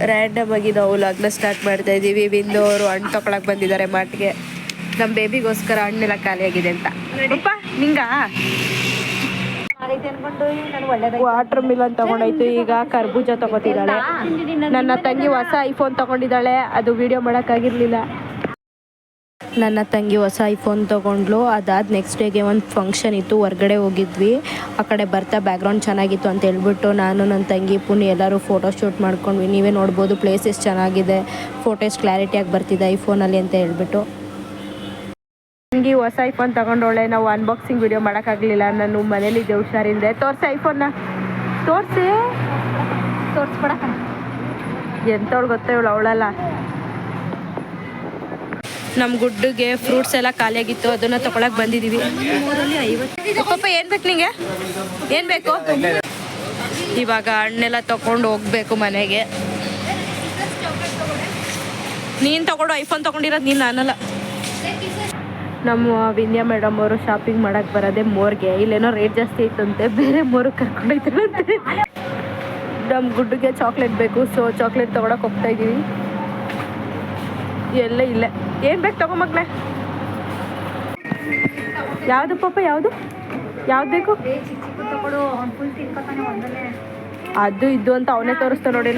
Random ಆಗಿ ನಾವು ಲಗ್ನ ಸ್ಟಾರ್ಟ್ ಮಾಡ್ತಾ ಇದ್ದೀವಿ. ಬಿಂದು ಅವರು ಹಣ್ಣು ತಗೊಳಕ್ಕೆ ಬಂದಿದ್ದಾರೆ ಮಾರ್ಟ್ಗೆ. ನಮ್ಮ ಬೇಬಿಗೋಸ್ಕರ ಹಣ್ಣೆಲ್ಲ ಖಾಲಿಯಾಗಿದೆ ಅಂತ. ಅಪ್ಪ ನಿಂಗ ವಾಟರ್ ಮಿಲನ್ ತಗೊಂಡಾಯ್ತು. ಈಗ ಕರ್ಬೂಜ ತಗೋತಿದ್ದಾಳೆ. ನನ್ನ ತಂಗಿ ಹೊಸ ಐಫೋನ್ ತಗೊಂಡಿದ್ದಾಳೆ. ಅದು ವಿಡಿಯೋ ಮಾಡೋಕ್ಕಾಗಿರ್ಲಿಲ್ಲ. ನನ್ನ ತಂಗಿ ಹೊಸ ಐಫೋನ್ ತೊಗೊಂಡ್ಲು. ಅದಾದ ನೆಕ್ಸ್ಟ್ ಡೇಗೆ ಒಂದು ಫಂಕ್ಷನ್ ಇತ್ತು, ಹೊರ್ಗಡೆ ಹೋಗಿದ್ವಿ. ಆ ಕಡೆ ಬರ್ತಾ ಬ್ಯಾಕ್ಗ್ರೌಂಡ್ ಚೆನ್ನಾಗಿತ್ತು ಅಂತ ಹೇಳ್ಬಿಟ್ಟು ನಾನು ನನ್ನ ತಂಗಿ ಪುನಿ ಎಲ್ಲರೂ ಫೋಟೋ ಶೂಟ್ ಮಾಡ್ಕೊಂಡ್ವಿ. ನೀವೇ ನೋಡ್ಬೋದು ಪ್ಲೇಸಸ್ ಚೆನ್ನಾಗಿದೆ, ಫೋಟೋಸ್ ಕ್ಲಾರಿಟಿಯಾಗಿ ಬರ್ತಿದೆ ಐಫೋನಲ್ಲಿ ಅಂತ ಹೇಳ್ಬಿಟ್ಟು. ತಂಗಿ ಹೊಸ ಐಫೋನ್ ತಗೊಂಡೋಳೆ. ನಾವು ಅನ್ಬಾಕ್ಸಿಂಗ್ ವಿಡಿಯೋ ಮಾಡೋಕ್ಕಾಗಲಿಲ್ಲ, ನಾನು ಮನೇಲಿದ್ದೆ ಹುಷಾರಿಲ್ಲದೆ. ತೋರಿಸಿ ಐಫೋನ್ನ ತೋರಿಸ್ಬೇಡ. ಎಂಥವ್ಳು ಗೊತ್ತಾ ಇವಳು, ಅವಳಲ್ಲ. ನಮ್ಮ ಗುಡ್ಡಿಗೆ ಫ್ರೂಟ್ಸ್ ಎಲ್ಲ ಖಾಲಿಯಾಗಿತ್ತು, ಅದನ್ನು ತೊಗೊಳಕ್ಕೆ ಬಂದಿದ್ದೀವಿ. ಪಾಪ ಏನು ಬೇಕು ನಿಂಗೆ, ಏನು ಬೇಕು? ಇವಾಗ ಹಣ್ಣೆಲ್ಲ ತೊಗೊಂಡು ಹೋಗ್ಬೇಕು ಮನೆಗೆ. ನೀನು ತಗೊಂಡು ಐಫೋನ್ ತೊಗೊಂಡಿರೋದು ನೀನು, ನಾನಲ್ಲ. ನಮ್ಮ ವಿನ್ಯಾ ಮೇಡಮ್ ಅವರು ಶಾಪಿಂಗ್ ಮಾಡೋಕ್ಕೆ ಬರೋದೆ ಮೋರ್ಗೆ. ಇಲ್ಲೇನೋ ರೇಟ್ ಜಾಸ್ತಿ ಐತಂತೆ, ಬೇರೆ ಮೋರಿಗೆ ಕರ್ಕೊಂಡೋಯ್ತಾರಂತೆ. ನಮ್ಮ ಗುಡ್ಡಿಗೆ ಚಾಕ್ಲೇಟ್ ಬೇಕು, ಸೊ ಚಾಕ್ಲೇಟ್ ತೊಗೊಳಕ್ಕೆ ಹೋಗ್ತಾಯಿದ್ದೀವಿ. ಎಲ್ಲ ಇಲ್ಲೇ ಏನು ಬೇಕು ತಗೊಂಬಗ್ಲೆ? ಯಾವುದು ಪಾಪ, ಯಾವುದು ಬೇಕು? ಅದು ಇದು ಅಂತ ಅವನೇ ತೋರಿಸ್ತಾ ನೋಡಿ.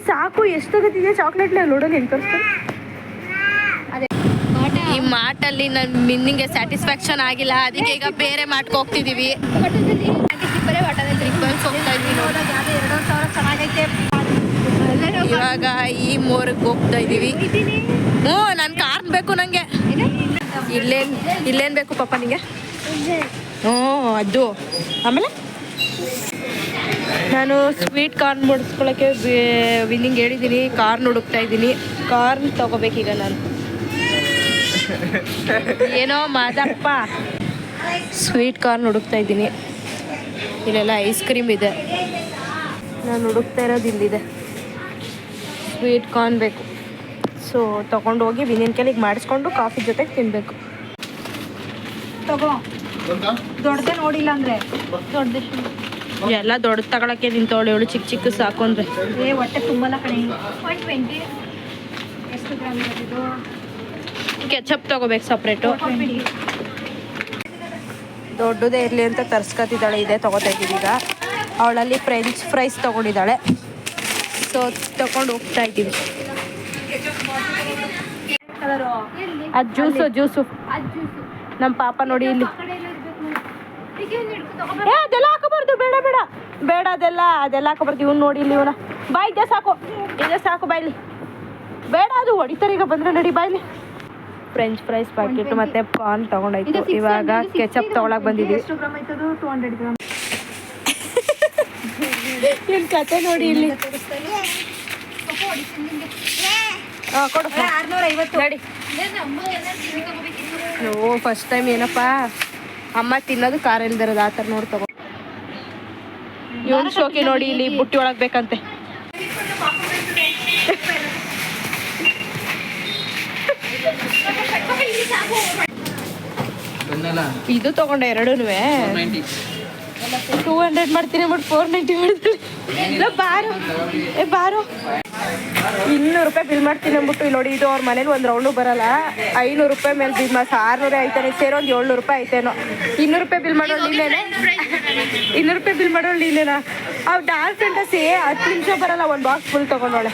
ಸಾಕು, ಎಷ್ಟು ತಗೋತಿದ್ಯಾ ಚಾಕ್ಲೇಟ್ಲೆ? ನೋಡೋಣ ಹೆಂಗೆ ತೋರಿಸ್ತಾರೆ. ಈ ಮಾರ್ಟಲ್ಲಿ ನನ್ನ ಮಿನ್ನಿಂಗೆ ಸ್ಯಾಟಿಸ್ಫ್ಯಾಕ್ಷನ್ ಆಗಿಲ್ಲ, ಅದಕ್ಕೆ ಈಗ ಬೇರೆ ಮಾರ್ಟ್ಗೆ ಹೋಗ್ತಿದ್ದೀವಿ. ಹೋಗ್ತಾ ಇದ್ವಿ ನೋಡಿ. ಇವಾಗ ಈ ಮೋರಿಗೆ ಹೋಗ್ತಾ ಇದ್ದೀವಿ. ಹ್ಞೂ, ನನ್ನ ಕಾರ್ನ್ ಬೇಕು ನನಗೆ. ಇಲ್ಲೇನು ಬೇಕು ಪಾಪ ನಿಮಗೆ? ಹ್ಞೂ, ಅದು. ಆಮೇಲೆ ನಾನು ಸ್ವೀಟ್ ಕಾರ್ನ್ ಮುಡಿಸ್ಕೊಳ್ಳೋಕ್ಕೆ ವಿನ್ನಿಂಗ್ ಹೇಳಿದ್ದೀನಿ. ಕಾರ್ನ್ ಹುಡುಕ್ತಾ ಇದ್ದೀನಿ. ಕಾರ್ನ್ ತೊಗೋಬೇಕೀಗ ನಾನು. ಏನೋ ಮಾದಪ್ಪ. ಸ್ವೀಟ್ ಕಾರ್ನ್ ಹುಡುಕ್ತಾ ಇದ್ದೀನಿ. ಇಲ್ಲೆಲ್ಲ ಐಸ್ ಕ್ರೀಮ್ ಇದೆ. ನಾನು ಹುಡುಕ್ತಾ ಇರೋದು ಇಲ್ಲಿದೆ. ಸ್ವೀಟ್ ಕಾರ್ನ್ ಬೇಕು. ಸೊ ತೊಗೊಂಡು ಹೋಗಿ ವಿನಿಯನ್ ಕೆಲಿಗೆ ಮಾಡಿಸ್ಕೊಂಡು ಕಾಫಿ ಜೊತೆಗೆ ತಿನ್ನಬೇಕು. ತಗೋ, ದೊಡ್ಡದೇ ನೋಡಿಲ್ಲ ಅಂದರೆ ದೊಡ್ಡದೇ. ಎಲ್ಲ ದೊಡ್ಡ ತಗೊಳಕ್ಕೆ ನಿಂತವಳು ಇವಳು. ಚಿಕ್ಕ ಚಿಕ್ಕ ಸಾಕು ಅಂದರೆ ಹೊಟ್ಟೆ ತುಂಬಲ್ಲ ಕಣೆ. 120 ಎಷ್ಟು ಗ್ರಾಮ್ ಇರೋದು? ಕೆಚಪ್ ತೊಗೋಬೇಕು ಸಪ್ರೇಟು. ದೊಡ್ಡದೇ ಇರಲಿ ಅಂತ ತರ್ಸ್ಕೊತಿದ್ದಾಳೆ. ಇದೆ ತೊಗೋತಾ ಇದ್ದೀವಿ ಈಗ. ಅವಳಲ್ಲಿ ಫ್ರೆಂಚ್ ಫ್ರೈಸ್ ತೊಗೊಂಡಿದ್ದಾಳೆ. ಸೊ ತಗೊಂಡು ಹೋಗ್ತಾ ಇದ್ದೀವಿ. ಅದು ಜ್ಯೂಸು ನಮ್ಮ ಪಾಪ ನೋಡಿ ಇಲ್ಲಿ. ಅದೆಲ್ಲ ಹಾಕೋಬಾರ್ದು, ಬೇಡ ಅದೆಲ್ಲ ಹಾಕೋಬಾರ್ದು. ಇವ್ನು ನೋಡಿ ಇಲ್ಲಿ, ಇವನ ಬಾಯ್ ಇದೆ ಸಾಕು ಬಾಯ್ಲಿ. ಬೇಡ, ಅದು ಹೊಡಿತಾರೆ ಈಗ ಬಂದರೆ. ನಡಿ ಬಾಯ್ಲಿ. ಫ್ರೆಂಚ್ ಫ್ರೈಸ್ ಪ್ಯಾಕೆಟ್ ಮತ್ತು ಕಾರ್ನ್ ತೊಗೊಂಡಾಯ್ತು. ಇವಾಗ ಕೆಚಪ್ ತೊಗೊಳಕ್ಕೆ ಬಂದಿದ್ದೀವಿ. ಏನು ಕತೆ ನೋಡಿ ಇಲ್ಲಿ. ಕೊಡು 650 ನಡಿ. ಓ, ಫಸ್ಟ್ ಟೈಮ್ ಏನಪ್ಪ ಅಮ್ಮ ತಿನ್ನೋದು ಖಾರ ಇಲ್ದಿರೋದು ಆ ಥರ ನೋಡಿ ತಗೋ. ಇವನು ಶೋಕಿ ನೋಡಿ ಇಲ್ಲಿ ಬುಟ್ಟಿ ಒಳಗೆ ಬೇಕಂತೆ. ಇದು ತಗೊಂಡೆ ಎರಡೂ 200 ಮಾಡ್ತೀನಿ ಬಟ್ 490 ಮಾಡಿದ್ರಿ. ಬಾರು 200 ರೂಪಾಯಿ ಬಿಲ್ ಮಾಡ್ತೀನಿ ಅಂದ್ಬಿಟ್ಟು ಇಲ್ಲಿ ನೋಡಿ. ಇದು ಅವ್ರ ಮನೇಲಿ ಒಂದು ರೌಂಡು ಬರಲ್ಲ. 500 ರೂಪಾಯಿ ಮೇಲೆ ಬಿಲ್ ಮಾಡಿ 600 ಆಯ್ತಾನೆ. ಸೇರೋ ಒಂದು 700 ರೂಪಾಯಿ ಆಯ್ತೇನೋ. 200 ರೂಪಾಯಿ ಬಿಲ್ ಮಾಡೋಳು ನೀನೇನೆ. 200 ರೂಪಾಯಿ ಬಿಲ್ ಮಾಡೋಳು ನೀನೇನಾ? ಅವು ಡಾರ್ಕ್ ಫ್ಯಾಂಟಸಿ 10 ನಿಮಿಷ ಬರಲ್ಲ, ಒಂದು ಬಾಕ್ಸ್ ಫುಲ್ ತೊಗೊಂಡೋಳೆ.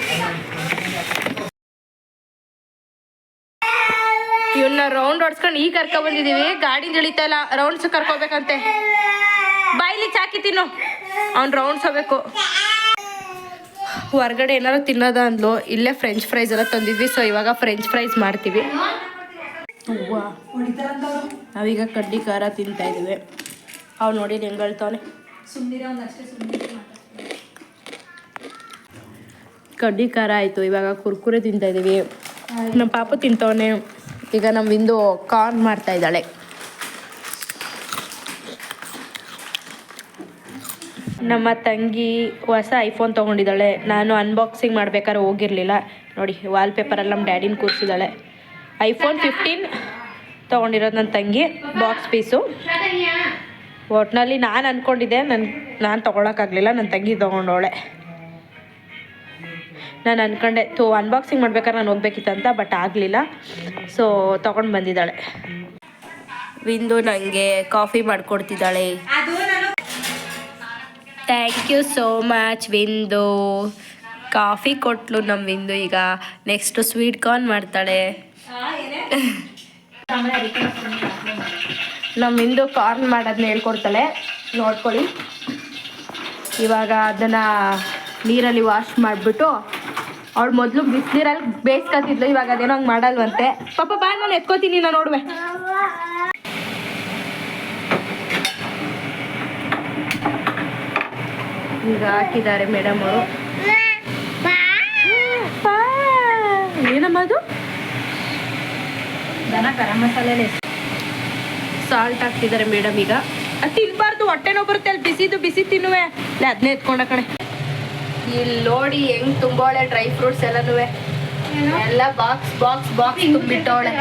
ಇವನ್ನ ರೌಂಡ್ ಹೊಡ್ಸ್ಕೊಂಡು ಈಗ ಕರ್ಕೊಬಂದಿದ್ದೀವಿ. ಗಾಡಿ ಇಳಿತಾ ಇಲ್ಲ, ರೌಂಡ್ಸ್ ಕರ್ಕೋಬೇಕಂತೆ. ಬಾಯ್ಲಿ ಚಾಕಿ ತಿನ್ನು, ಅವ್ನು ರೌಂಡ್ಸ್ ಹೋಗ್ಬೇಕು. ಹೊರಗಡೆ ಏನಾರು ತಿನ್ನೋದ ಅಂದ್ಲು. ಇಲ್ಲೇ ಫ್ರೆಂಚ್ ಫ್ರೈಸ್ ಎಲ್ಲ ತಂದಿದ್ವಿ. ಸೊ ಇವಾಗ ಫ್ರೆಂಚ್ ಫ್ರೈಸ್ ಮಾಡ್ತೀವಿ. ನಾವೀಗ ಕಡ್ಡಿ ಖಾರ ತಿಂತಾ ಇದ್ದೀವಿ. ಅವ್ನು ನೋಡಿ ಹೆಂಗೆ ಹೇಳ್ತಾವನೆ. ಕಡ್ಡಿ ಖಾರ ಆಯಿತು. ಇವಾಗ ಕುರ್ಕುರೆ ತಿಂತಾ ಇದ್ದೀವಿ. ನಮ್ಮ ಪಾಪ ತಿಂತವನೆ. ಈಗ ನಮ್ಮ ವಿಂದು ಕಾರ್ನ್ ಮಾಡ್ತಾ ಇದ್ದಾಳೆ. ನಮ್ಮ ತಂಗಿ ಹೊಸ ಐಫೋನ್ ತೊಗೊಂಡಿದ್ದಾಳೆ. ನಾನು ಅನ್ಬಾಕ್ಸಿಂಗ್ ಮಾಡ್ಬೇಕಾದ್ರೆ ಹೋಗಿರಲಿಲ್ಲ. ನೋಡಿ ವಾಲ್ಪೇಪರಲ್ಲಿ ನಮ್ಮ ಡ್ಯಾಡಿನ ಕೂರಿಸಿದ್ದಾಳೆ. ಐಫೋನ್ 15 ತೊಗೊಂಡಿರೋದು ನನ್ನ ತಂಗಿ, ಬಾಕ್ಸ್ ಪೀಸು. ಒಟ್ಟಿನಲ್ಲಿ ನಾನು ಅಂದ್ಕೊಂಡಿದ್ದೆ, ನಾನು ತೊಗೊಳಕ್ಕಾಗಲಿಲ್ಲ. ನನ್ನ ತಂಗಿ ತೊಗೊಂಡವಳೆ. ನಾನು ಅಂದ್ಕೊಂಡೆ ಅನ್ಬಾಕ್ಸಿಂಗ್ ಮಾಡ್ಬೇಕಾದ್ರೆ ನಾನು ಹೋಗ್ಬೇಕಿತ್ತಂತ, ಬಟ್ ಆಗಲಿಲ್ಲ. ಸೊ ತೊಗೊಂಡು ಬಂದಿದ್ದಾಳೆ. ವಿಂದು ನನಗೆ ಕಾಫಿ ಮಾಡಿಕೊಡ್ತಿದ್ದಾಳೆ. Thank you so much Vindu. Coffee ಕೊಟ್ಲು ನಮ್ಮ ವಿಂದು. ಈಗ ನೆಕ್ಸ್ಟು ಸ್ವೀಟ್ ಕಾರ್ನ್ ಮಾಡ್ತಾಳೆ. ನಮ್ಮ ವಿಂದು ಕಾರ್ನ್ ಮಾಡೋದನ್ನ ಹೇಳ್ಕೊಡ್ತಾಳೆ, ನೋಡ್ಕೊಳ್ಳಿ. ಇವಾಗ ಅದನ್ನು ನೀರಲ್ಲಿ ವಾಶ್ ಮಾಡಿಬಿಟ್ಟು, ಅವಳು ಮೊದಲು ಬಿಸಿನೀರಲ್ಲಿ ಬೇಯಿಸ್ಕೊತಿದ್ಲು, ಇವಾಗ ಅದೇನೋ ಹಂಗೆ ಮಾಡಲ್ವಂತೆ. ಪಾಪ ಬಾ, ನಾನು ಎತ್ಕೋತೀನಿ, ನಾನು ನೋಡುವೆ. ಈಗ ಹಾಕಿದ್ದಾರೆ ಮೇಡಮ್ ಅವರು. ಏನಮ್ಮ ಅದು? ದನ ಗರಂ ಮಸಾಲೆ ಸಾಲ್ಟ್ ಹಾಕ್ತಿದ್ದಾರೆ ಮೇಡಮ್. ಈಗ ಅದು ತಿನ್ಬಾರ್ದು, ಹೊಟ್ಟೆ ನೋವು ಬರುತ್ತೆ. ಅಲ್ಲಿ ಬಿಸಿ ತಿನ್ನುವೆ. ಇಲ್ಲ ಅದನ್ನೇ ಎತ್ಕೊಂಡ ಕಣೆ. ಇಲ್ಲಿ ನೋಡಿ ಹೆಂಗ್ ತುಂಬೋಳೆ ಡ್ರೈ ಫ್ರೂಟ್ಸ್ ಎಲ್ಲನೂ. ಎಲ್ಲ ಬಾಕ್ಸ್ ತುಂಬಿಟ್ಟವಳೆ.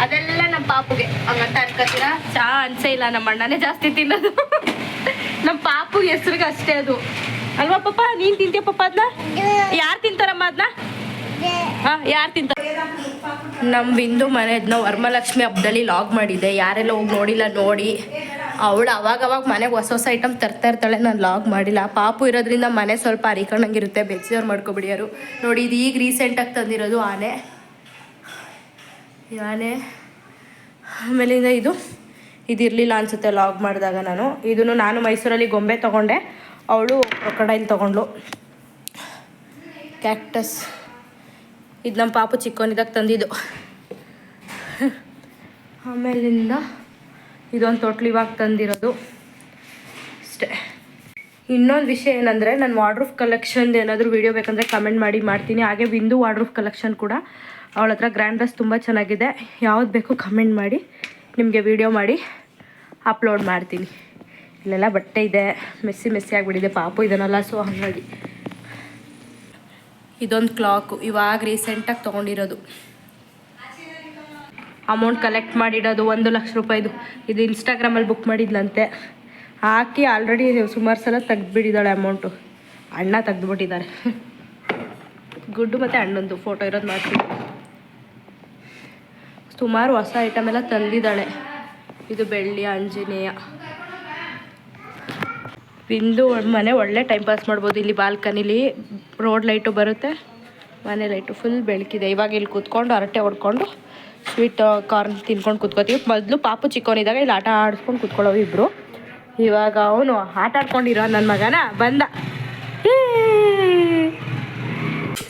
ಅದೆಲ್ಲ ನಮ್ಮ ಪಾಪುಗೆ ಹಂಗಂತ ಅನ್ಕೋತೀರಾ? ಚಾ ಅನ್ಸೇ ಇಲ್ಲ, ನಮ್ಮ ಅಣ್ಣನೇ ಜಾಸ್ತಿ ತಿನ್ನೋದು. ನಮ್ಮ ಪಾಪು ಹೆಸ್ರಿಗೆ ಅಷ್ಟೇ ಅದು ಅಲ್ವಾ ಪಾಪ? ನೀನ್ ತಿಂತೀಯ ಪಾಪ ಅದನ್ನ? ಯಾರು ತಿಂತಾರಮ್ಮ ಅದನ್ನ? ಯಾರು ತಿಂತಾರೆ? ನಮ್ಮ ಬಿಂದು ಮನೆಯದನ್ನ ವರಮಹಾಲಕ್ಷ್ಮಿ ಹಬ್ಬದಲ್ಲಿ ಲಾಗ್ ಮಾಡಿದ್ದೆ. ಯಾರೆಲ್ಲ ಹೋಗಿ ನೋಡಿಲ್ಲ ನೋಡಿ. ಅವಳು ಅವಾಗ ಮನೆಗೆ ಹೊಸ ಐಟಮ್ ತರ್ತಾ ಇರ್ತಾಳೆ, ನಾನು ಲಾಗ್ ಮಾಡಿಲ್ಲ. ಪಾಪು ಇರೋದ್ರಿಂದ ಮನೆ ಸ್ವಲ್ಪ ಅರಿಕೊಂಡಂಗಿರುತ್ತೆ. ಬೇಜಾರು ಮಾಡ್ಕೊಬಿಡಿಯಾರು. ನೋಡಿ, ಇದು ಈಗ ರೀಸೆಂಟಾಗಿ ತಂದಿರೋದು ಆನೆ. ಆಮೇಲಿಂದ ಇದಿರಲಿಲ್ಲ ಅನಿಸುತ್ತೆ ಲಾಗ್ ಮಾಡಿದಾಗ. ನಾನು ಮೈಸೂರಲ್ಲಿ ಗೊಂಬೆ ತೊಗೊಂಡೆ, ಅವಳು ಕ್ರೊಕೊಡೈಲ್ ತೊಗೊಂಡ್ಳು. ಕ್ಯಾಕ್ಟಸ್ ಇದು ನಮ್ಮ ಪಾಪು ಚಿಕ್ಕವನಿದಾಗ ತಂದಿದ್ದು. ಆಮೇಲಿಂದ ಇದೊಂದು ತೊಟ್ಲು ಇವಾಗ ತಂದಿರೋದು ಅಷ್ಟೇ. ಇನ್ನೊಂದು ವಿಷಯ ಏನಂದರೆ, ನನ್ನ ವಾರ್ಡ್ರೂಫ್ ಕಲೆಕ್ಷನ್ದು ಏನಾದರೂ ವೀಡಿಯೋ ಬೇಕಂದರೆ ಕಮೆಂಟ್ ಮಾಡಿ, ಮಾಡ್ತೀನಿ. ಹಾಗೆ ಬಿಂದು ವಾರ್ಡ್ರೂಫ್ ಕಲೆಕ್ಷನ್ ಕೂಡ, ಅವಳ ಹತ್ರ ಗ್ರ್ಯಾಂಡ್ ಡ್ರೆಸ್ ತುಂಬ ಚೆನ್ನಾಗಿದೆ. ಯಾವ್ದು ಬೇಕು ಕಮೆಂಟ್ ಮಾಡಿ, ನಿಮಗೆ ವೀಡಿಯೋ ಮಾಡಿ ಅಪ್ಲೋಡ್ ಮಾಡ್ತೀನಿ. ಇಲ್ಲೆಲ್ಲ ಬಟ್ಟೆ ಇದೆ, ಮೆಸ್ಸಿ ಆಗಿಬಿಟ್ಟಿದೆ. ಪಾಪು ಇದನ್ನಲ್ಲ, ಸೊ ಹಾಗಾಗಿ. ಇದೊಂದು ಕ್ಲಾಕು ಇವಾಗ ರೀಸೆಂಟಾಗಿ ತೊಗೊಂಡಿರೋದು. ಅಮೌಂಟ್ ಕಲೆಕ್ಟ್ ಮಾಡಿಡೋದು 1 ಲಕ್ಷ ರೂಪಾಯಿದು. ಇದು ಇನ್ಸ್ಟಾಗ್ರಾಮಲ್ಲಿ ಬುಕ್ ಮಾಡಿದ್ಲಂತೆ. ಹಾಕಿ ಆಲ್ರೆಡಿ ಸುಮಾರು ಸಲ ತೆಗ್ದುಬಿಟ್ಟಿದ್ದಾಳೆ ಅಮೌಂಟು. ಅಣ್ಣ ತೆಗ್ದುಬಿಟ್ಟಿದ್ದಾರೆ. ಗುಡ್ಡು ಮತ್ತು ಅಣ್ಣಂದು ಫೋಟೋ ಇರೋದು ಮಾಡ್ತೀನಿ. ಸುಮಾರು ಹೊಸ ಐಟಮ್ ಎಲ್ಲ ತಂದಿದ್ದಾಳೆ. ಇದು ಬೆಳ್ಳಿ ಆಂಜನೇಯ. ಬಿಂದು ಮನೆ ಒಳ್ಳೆ ಟೈಮ್ ಪಾಸ್ ಮಾಡ್ಬೋದು. ಇಲ್ಲಿ ಬಾಲ್ಕನಿಲಿ ರೋಡ್ ಲೈಟು ಬರುತ್ತೆ, ಮನೆ ಲೈಟು ಫುಲ್ ಬೆಳಕಿದೆ. ಇವಾಗ ಇಲ್ಲಿ ಕೂತ್ಕೊಂಡು ಹರಟೆ ಹೊಡ್ಕೊಂಡು ಸ್ವೀಟ್ ಕಾರ್ನ್ ತಿನ್ಕೊಂಡು ಕೂತ್ಕೋತೀವಿ. ಮೊದಲು ಪಾಪು ಚಿಕ್ಕವನಿದ್ದಾಗ ಇಲ್ಲಿ ಆಟ ಆಡಿಸ್ಕೊಂಡು ಕೂತ್ಕೊಳ್ಳೋವು ಇಬ್ಬರು. ಇವಾಗ ಅವನು ಆಟ ಆಡ್ಕೊಂಡಿರೋ ನನ್ನ ಮಗನ ಬಂದ.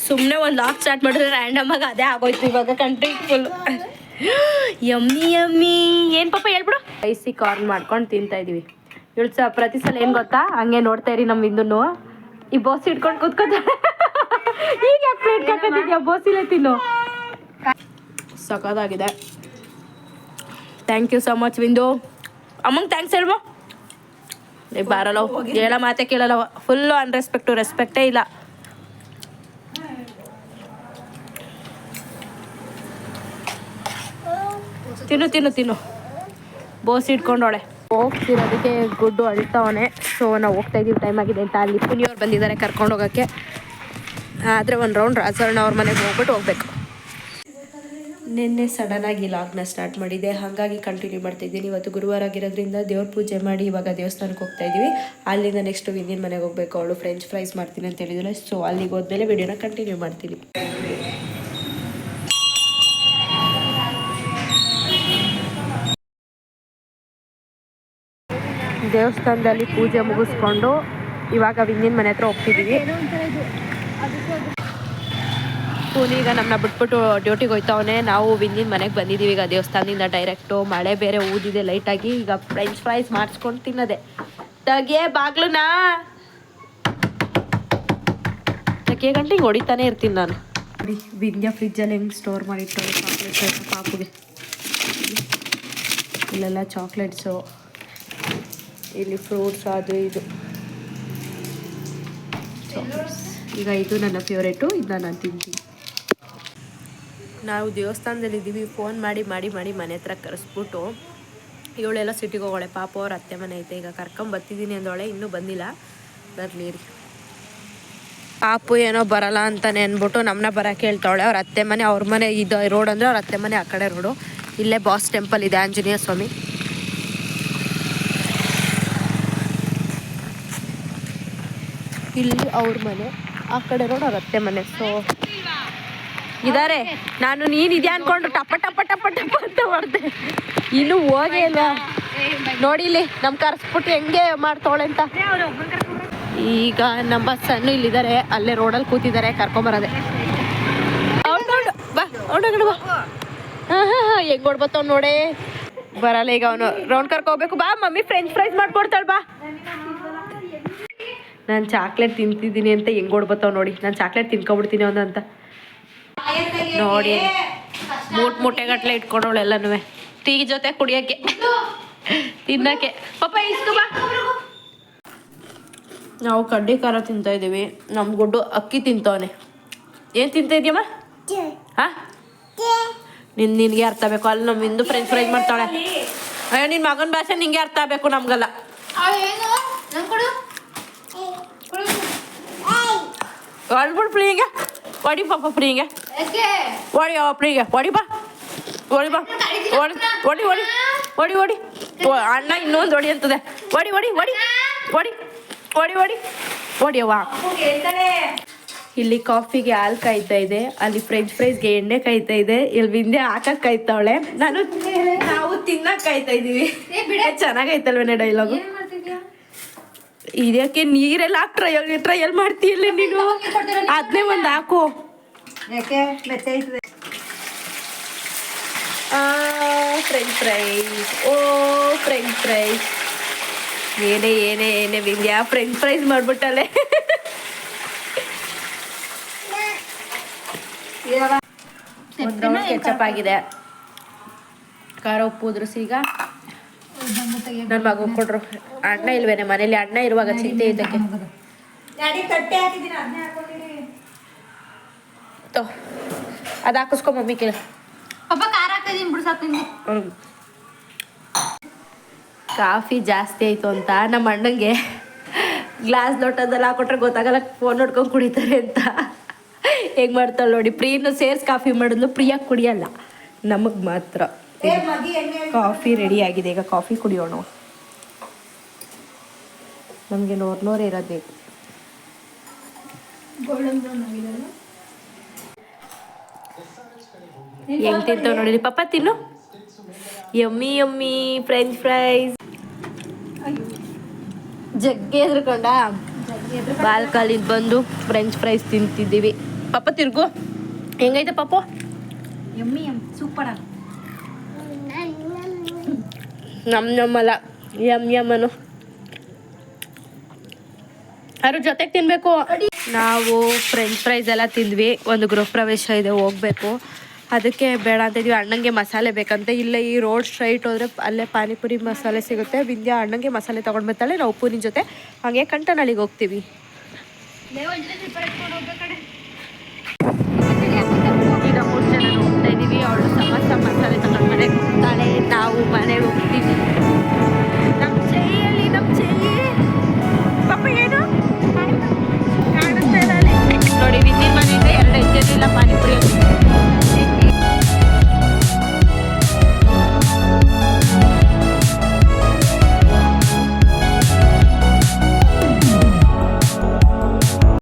ಸುಮ್ಮನೆ ಒಂದು ಲಾಕ್ ಸ್ಟಾರ್ಟ್ ಮಾಡಿದ್ರೆ ರ್ಯಾಂಡಮಾಗಿ ಅದೇ ಆಗೋಯ್ತು. ಇವಾಗ ಕಂಟೆಂಟ್ ಫುಲ್ ಯಮ್ಮಿ. ಏನು ಪಾಪ ಹೇಳ್ಬಿಡು. ಸ್ಪೈಸಿ ಕಾರ್ನ್ ಮಾಡ್ಕೊಂಡು ತಿಂತಾಯಿದ್ದೀವಿ. ಇವಳು ಪ್ರತಿ ಸಲ ಏನು ಗೊತ್ತಾ, ಹಂಗೆ ನೋಡ್ತಾ ಇರಿ ನಮ್ಮ ಇಂದೂ ಈ ಬೋಸಿ ಇಟ್ಕೊಂಡು ಕೂತ್ಕೊತಾಳೆ. ಈಗ ಯಾಕೆ ಪ್ಲೇಟ್ ಹಾಕೋತಿದ್ಯಾ? ಬೋಸಿಲೇ ತಿನ್ನು. ಸಖತ್ತಾಗಿದೆ. Thank you so much Vindu. ಅಮ್ಮಂಗೆ ಥ್ಯಾಂಕ್ಸ್ ಹೇಳ್ಬೋ. ಬಾರಲ್ಲ, ಹೇಳೋ ಮಾತೆ ಕೇಳಲ್ಲ. ಫುಲ್ಲು ಅನ್ರೆಸ್ಪೆಕ್ಟು, ರೆಸ್ಪೆಕ್ಟೇ ಇಲ್ಲ. ತಿನ್ನು ಬೋಸಿ ಇಟ್ಕೊಂಡವಳೆ. ಹೋಗ್ತಿರೋದಕ್ಕೆ ಗುಡ್ಡು ಅಳ್ತಾವನೆ. ಸೊ ನಾವು ಹೋಗ್ತಾ ಇದ್ದೀವಿ, ಟೈಮ್ ಆಗಿದೆ ಅಂತ. ಅಲ್ಲಿ ಪುನಿಯವ್ರು ಬಂದಿದ್ದಾರೆ ಕರ್ಕೊಂಡು ಹೋಗೋಕ್ಕೆ. ಆದರೆ ಒಂದು ರೌಂಡ್ ರಾಜಣ್ಣ ಅವ್ರ ಮನೆಗೆ ಹೋಗ್ಬೇಕು. ನಿನ್ನೆ ಸಡನ್ನಾಗಿ ಲಾಗ್ನ ಸ್ಟಾರ್ಟ್ ಮಾಡಿದ್ದೆ, ಹಾಗಾಗಿ ಕಂಟಿನ್ಯೂ ಮಾಡ್ತಾಯಿದ್ದೀನಿ. ಇವತ್ತು ಗುರುವಾರ ಆಗಿರೋದ್ರಿಂದ ದೇವ್ರ ಪೂಜೆ ಮಾಡಿ ಇವಾಗ ದೇವಸ್ಥಾನಕ್ಕೆ ಹೋಗ್ತಾಯಿದ್ದೀವಿ. ಅಲ್ಲಿಂದ ನೆಕ್ಸ್ಟ್ ವಿಂದಿನ ಮನೆಗೆ ಹೋಗಬೇಕು. ಅವಳು ಫ್ರೆಂಚ್ ಫ್ರೈಸ್ ಮಾಡ್ತೀನಿ ಅಂತ ಹೇಳಿದ್ರೆ, ಸೊ ಅಲ್ಲಿಗೆ ಹೋದ್ಮೇಲೆ ವಿಡಿಯೋನ ಕಂಟಿನ್ಯೂ ಮಾಡ್ತೀನಿ. ದೇವಸ್ಥಾನದಲ್ಲಿ ಪೂಜೆ ಮುಗಿಸ್ಕೊಂಡು ಇವಾಗ ವಿಂದಿನ ಮನೆ ಹತ್ರ ಹೋಗ್ತಿದ್ದೀವಿ. ಈಗ ನಮ್ಮನ್ನ ಬಿಟ್ಬಿಟ್ಟು ಡ್ಯೂಟಿಗೆ ಹೋಯ್ತವನೇ. ನಾವು ವಿಂದಿನ ಮನೆಗೆ ಬಂದಿದ್ದೀವಿ ಈಗ ದೇವಸ್ಥಾನದಿಂದ ಡೈರೆಕ್ಟು. ಮಳೆ ಬೇರೆ ಊದಿದೆ ಲೈಟಾಗಿ. ಈಗ ಫ್ರೆಂಚ್ ಫ್ರೈಸ್ ಮಾಡಿಸ್ಕೊಂಡು ತಿನ್ನೋದೆ. ತಗೆ ಬಾಗ್ಲುನಾ ತಗೆ ಗಂಟೆ ಹಿಂಗೆ ಹೊಡಿತಾನೆ ಇರ್ತೀನಿ ನಾನು. ನೋಡಿ ವಿಂಧ್ಯ ಫ್ರಿಜ್ಜಲ್ಲಿ ಹೆಂಗೆ ಸ್ಟೋರ್ ಮಾಡಿಟ್ಟು ಚಾಕ್ಲೇಟ್ಸ್ ಪಾಪುಗೆ. ಇಲ್ಲೆಲ್ಲ ಚಾಕ್ಲೇಟ್ಸು, ಇಲ್ಲಿ ಫ್ರೂಟ್ಸ್, ಅದು ಇದು ಚಾಕ್ಲೇಟ್ಸ್. ಈಗ ಇದು ನನ್ನ ಫೇವ್ರೇಟು, ಇದನ್ನ ನಾನು ತಿಂತೀನಿ. ನಾವು ದೇವಸ್ಥಾನದಲ್ಲಿದ್ದೀವಿ. ಫೋನ್ ಮಾಡಿ ಮನೆ ಹತ್ರ ಕರೆಸ್ಬಿಟ್ಟು ಇವಳೆಲ್ಲ ಸಿಟಿಗೆ ಹೋಗೋಳೆ. ಪಾಪ ಅವ್ರ ಅತ್ತೆ ಮನೆ ಐತೆ. ಈಗ ಕರ್ಕೊಂಬರ್ತಿದ್ದೀನಿ ಅಂದವಳೆ, ಇನ್ನೂ ಬಂದಿಲ್ಲ. ಬರಲಿ ರೀ. ಪಾಪು ಏನೋ ಬರಲ್ಲ ಅಂತಾನೆ ಅಂದ್ಬಿಟ್ಟು ನಮ್ಮನ್ನ ಬರೋಕೆ ಹೇಳ್ತಾವಳೆ. ಅವ್ರ ಅತ್ತೆ ಮನೆ ಅವ್ರ ಮನೆ ಇದು ರೋಡ್ ಅಂದರೆ ಅವ್ರ ಅತ್ತೆ ಮನೆ ಆ ಕಡೆ ರೋಡು. ಇಲ್ಲೇ ಬಾಸ್ ಟೆಂಪಲ್ ಇದೆ, ಆಂಜನೇಯ ಸ್ವಾಮಿ. ಇಲ್ಲಿ ಅವ್ರ ಮನೆ, ಆ ಕಡೆ ರೋಡ್ ಅವ್ರ ಅತ್ತೆ ಮನೆ. ಸೊ ಇದಾರೆ. ನಾನು ನೀನಿದ್ಯಾ ಅನ್ಕೊಂಡು ಟಪ ಟಪ ಟಪ ಟಪ ಅಂತ ಮಾಡಿದೆ. ಇನ್ನೂ ಹೋಗೇ ಇಲ್ಲ ನೋಡಿ. ಇಲ್ಲಿ ನಮ್ಮ ಕರ್ಸ್ಬಿಟ್ಟು ಹೆಂಗೆ ಮಾಡ್ತಾವಳೆ ಅಂತ. ಈಗ ನಮ್ಮ ಸಣ್ಣ ಇಲ್ಲಿದ್ದಾರೆ, ಅಲ್ಲೇ ರೋಡಲ್ಲಿ ಕೂತಿದ್ದಾರೆ, ಕರ್ಕೊಂಬರೋದೆ. ಬಾ ಅವಳು ಬಾ. ಹಾಂ ಹೆಂಗೆ ಓಡ್ಬತ್ತವ್ ನೋಡೇ. ಬರಲ್ಲ ಈಗ ಅವನು. ರೌಂಡ್ ಕರ್ಕೋಬೇಕು. ಬಾ ಮಮ್ಮಿ ಫ್ರೆಂಚ್ ಫ್ರೈಸ್ ಮಾಡ್ಕೊಡ್ತಾಳೆ ಬಾ. ನಾನು ಚಾಕ್ಲೇಟ್ ತಿಂತಿದ್ದೀನಿ ಅಂತ ಹೆಂಗೆ ಓಡ್ಬತ್ತವ್ ನೋಡಿ. ನಾನು ಚಾಕ್ಲೇಟ್ ತಿನ್ಕೊಬಿಡ್ತೀನಿ ಅವನು ಅಂತ ನೋಡಿ. ಮೂಟೆಗಟ್ಲೆ ಇಟ್ಕೊಂಡವಳೆಲ್ಲನೂ ಟೀ ಜೊತೆ ಕುಡಿಯೋಕ್ಕೆ ತಿನ್ನಕ್ಕೆ. ಪಾಪ ಇಷ್ಟು ಬಾ. ನಾವು ಕಡ್ಡಿ ಖಾರ ತಿಂತಾ ಇದ್ದೀವಿ. ನಮ್ಮ ಗುಡ್ಡು ಅಕ್ಕಿ ತಿಂತವನೆ. ಏನು ತಿಂತಾ ಇದೆಯಮ್ಮ? ಹಾಂ ನಿನಗೆ ಅರ್ಥ ಆಗಬೇಕು. ಅಲ್ಲಿ ನಮ್ಮ ಇಂದು ಫ್ರೆಂಚ್ ಫ್ರೈಸ್ ಮಾಡ್ತಾಳೆ. ಅಯ್ಯೋ ನಿನ್ನ ಮಗನ ಭಾಷೆ ನಿಂಗೆ ಅರ್ಥ ಆಗಬೇಕು, ನಮ್ಗಲ್ಲ. ಹೊಡ್ಬಿಡು ಪ್ರೀಗೆ. ಹೊಡಿ ಪಾಪ ಪ್ರೀಗೆ. ಹೊಡಿ ಪ್ರೀಗೆ ಹೊಡಿ ಬಾ. ಹೊಡಿ ಬಾ. ಹೊಡಿ ಹೊಡಿ ಹೊಡಿ ಹೊಡಿ ಹೊಡಿ. ಅಣ್ಣ ಇನ್ನೊಂದು ಹೊಡಿ ಅಂತದೆ. ಹೊಡಿ ಹೊಡಿ ಹೊಡಿ ಹೊಡಿ ಹೊಡಿ ಹೊಡಿ ಹೊಡಿಯವ್ವ. ಇಲ್ಲಿ ಕಾಫಿಗೆ ಹಾಲು ಕಾಯ್ತಾ ಇದೆ, ಅಲ್ಲಿ ಫ್ರೆಂಚ್ ಫ್ರೈಸ್ಗೆ ಎಣ್ಣೆ ಕಾಯ್ತಾ ಇದೆ, ಇಲ್ಲಿ ಬಿಂದೆ ಹಾಕಕ್ಕೆ ಕಾಯ್ತಾವಳೆ. ನಾವು ತಿನ್ನಕ್ಕೆ ಕಾಯ್ತಾ ಇದ್ದೀವಿ. ಚೆನ್ನಾಗೈತಲ್ವೇನೆ ಡೈಲಾಗು. ಇದಕ್ಕೆ ನೀರೆಲ್ಲ ಹಾಕಿ ಟ್ರಯಲ್ ಮಾಡ್ತೀಯಲ್ಲ ನೀನು. ಅದನ್ನೇ ಒಂದು ಹಾಕು. French fries. ಓ ಫ್ರೆಂಚ್ ಫ್ರೈಸ್. ಏನೇ ಏನೇ ಏನೇ ವಿಂದ್ಯಾ ಫ್ರೆಂಚ್ ಫ್ರೈಸ್ ಮಾಡ್ಬಿಟ್ಟಲೆ. ಒಂದು ರೌಂಡ್ ಕೆಚಪ್ ಆಗಿದೆ. ಖಾರ ಉಪ್ಪು ಉದ್ರಿಸಿ ಈಗ ನನ್ನ ಮಗು ಕೊಡ್ರು. ಅಣ್ಣ ಇಲ್ವೇನೆ ಮನೇಲಿ? ಅಣ್ಣ ಇರುವಾಗ ಚಿಂತೆ ಇದ್ದಕ್ಕೆ ಅದು ಹಾಕಿಸ್ಕೊ ಮಮ್ಮಿ ಕೇಳ. ಕಾಫಿ ಜಾಸ್ತಿ ಆಯಿತು ಅಂತ ನಮ್ಮ ಅಣ್ಣಂಗೆ ಗ್ಲಾಸ್ ಲೋಟದಲ್ಲಿ ಹಾಕೊಟ್ರೆ ಗೊತ್ತಾಗಲ್ಲ, ಫೋನ್ ನೋಡ್ಕೊಂಡು ಕುಡಿತಾರೆ ಅಂತ. ಹೆಂಗೆ ಮಾಡ್ತಾಳೆ ನೋಡಿ. ಪ್ರಿಯನ್ನು ಸೇರ್ಸಿ ಕಾಫಿ ಮಾಡಿದ್ಲು. ಪ್ರಿಯಾಗಿ ಕುಡಿಯಲ್ಲ, ನಮಗೆ ಮಾತ್ರ. ಕಾಫಿ ರೆಡಿ ಆಗಿದೆ. ಈಗ ಕಾಫಿ ಕುಡಿಯೋಣ. ನಮಗೆ ನೋರ್ ಇರೋದು ಬೇಕು. ಹೆಂಗೆ ತಿಂತಾವ ನೋಡಿ ಪಾಪ. ತಿನ್ನು. Yummy yummy French fries. ಜಗ್ಗೆ ಎದ್ರುಕೊಂಡ ಬಾಲ್ಕಲ್ಲಿದ್ದು ಬಂದು ಫ್ರೆಂಚ್ ಫ್ರೈಸ್ ತಿಂತಿದ್ದೀವಿ. ಪಾಪ ತಿರ್ಗು. ಹೆಂಗೈತೆ ಪಾಪು? Yummy super. ನಮ್ಮಲ್ಲ ಯಮ್ ಯಮ್ಮನು. ಅದ್ರ ಜೊತೆಗೆ ತಿನ್ನಬೇಕು. ನಾವು ಫ್ರೆಂಚ್ ಫ್ರೈಸ್ ಎಲ್ಲ ತಿಂದ್ವಿ. ಒಂದು ಗೃಹ ಪ್ರವೇಶ ಇದೆ, ಹೋಗ್ಬೇಕು. ಅದಕ್ಕೆ ಬೇಡ ಅಂತ ಇದೀವಿ. ಅಣ್ಣಂಗೆ ಮಸಾಲೆ ಬೇಕಂತೆ. ಇಲ್ಲೇ ಈ ರೋಡ್ ಸ್ಟ್ರೈಟ್ ಹೋದರೆ ಅಲ್ಲೇ ಪಾನಿಪುರಿ ಮಸಾಲೆ ಸಿಗುತ್ತೆ. ವಿಂದ್ಯಾ ಅಣ್ಣಂಗೆ ಮಸಾಲೆ ತೊಗೊಂಡು ಬರ್ತಾಳೆ. ನಾವು ಉಪ್ಪುನಿನ ಜೊತೆ ಹಾಗೆ ಕಂಟನಳ್ಳಿಗೆ ಹೋಗ್ತೀವಿ. ಈಗ 3 ಜನ ಹೋಗ್ತಾ ಇದ್ದೀವಿ. ಅವಳು ಸಮೋಸ ಮಸಾಲೆ ತಗೊಂಡ್ರೆ ತಾಳೆ. ನಾವು ಮನೆಗೆ ಹೋಗ್ತೀವಿ.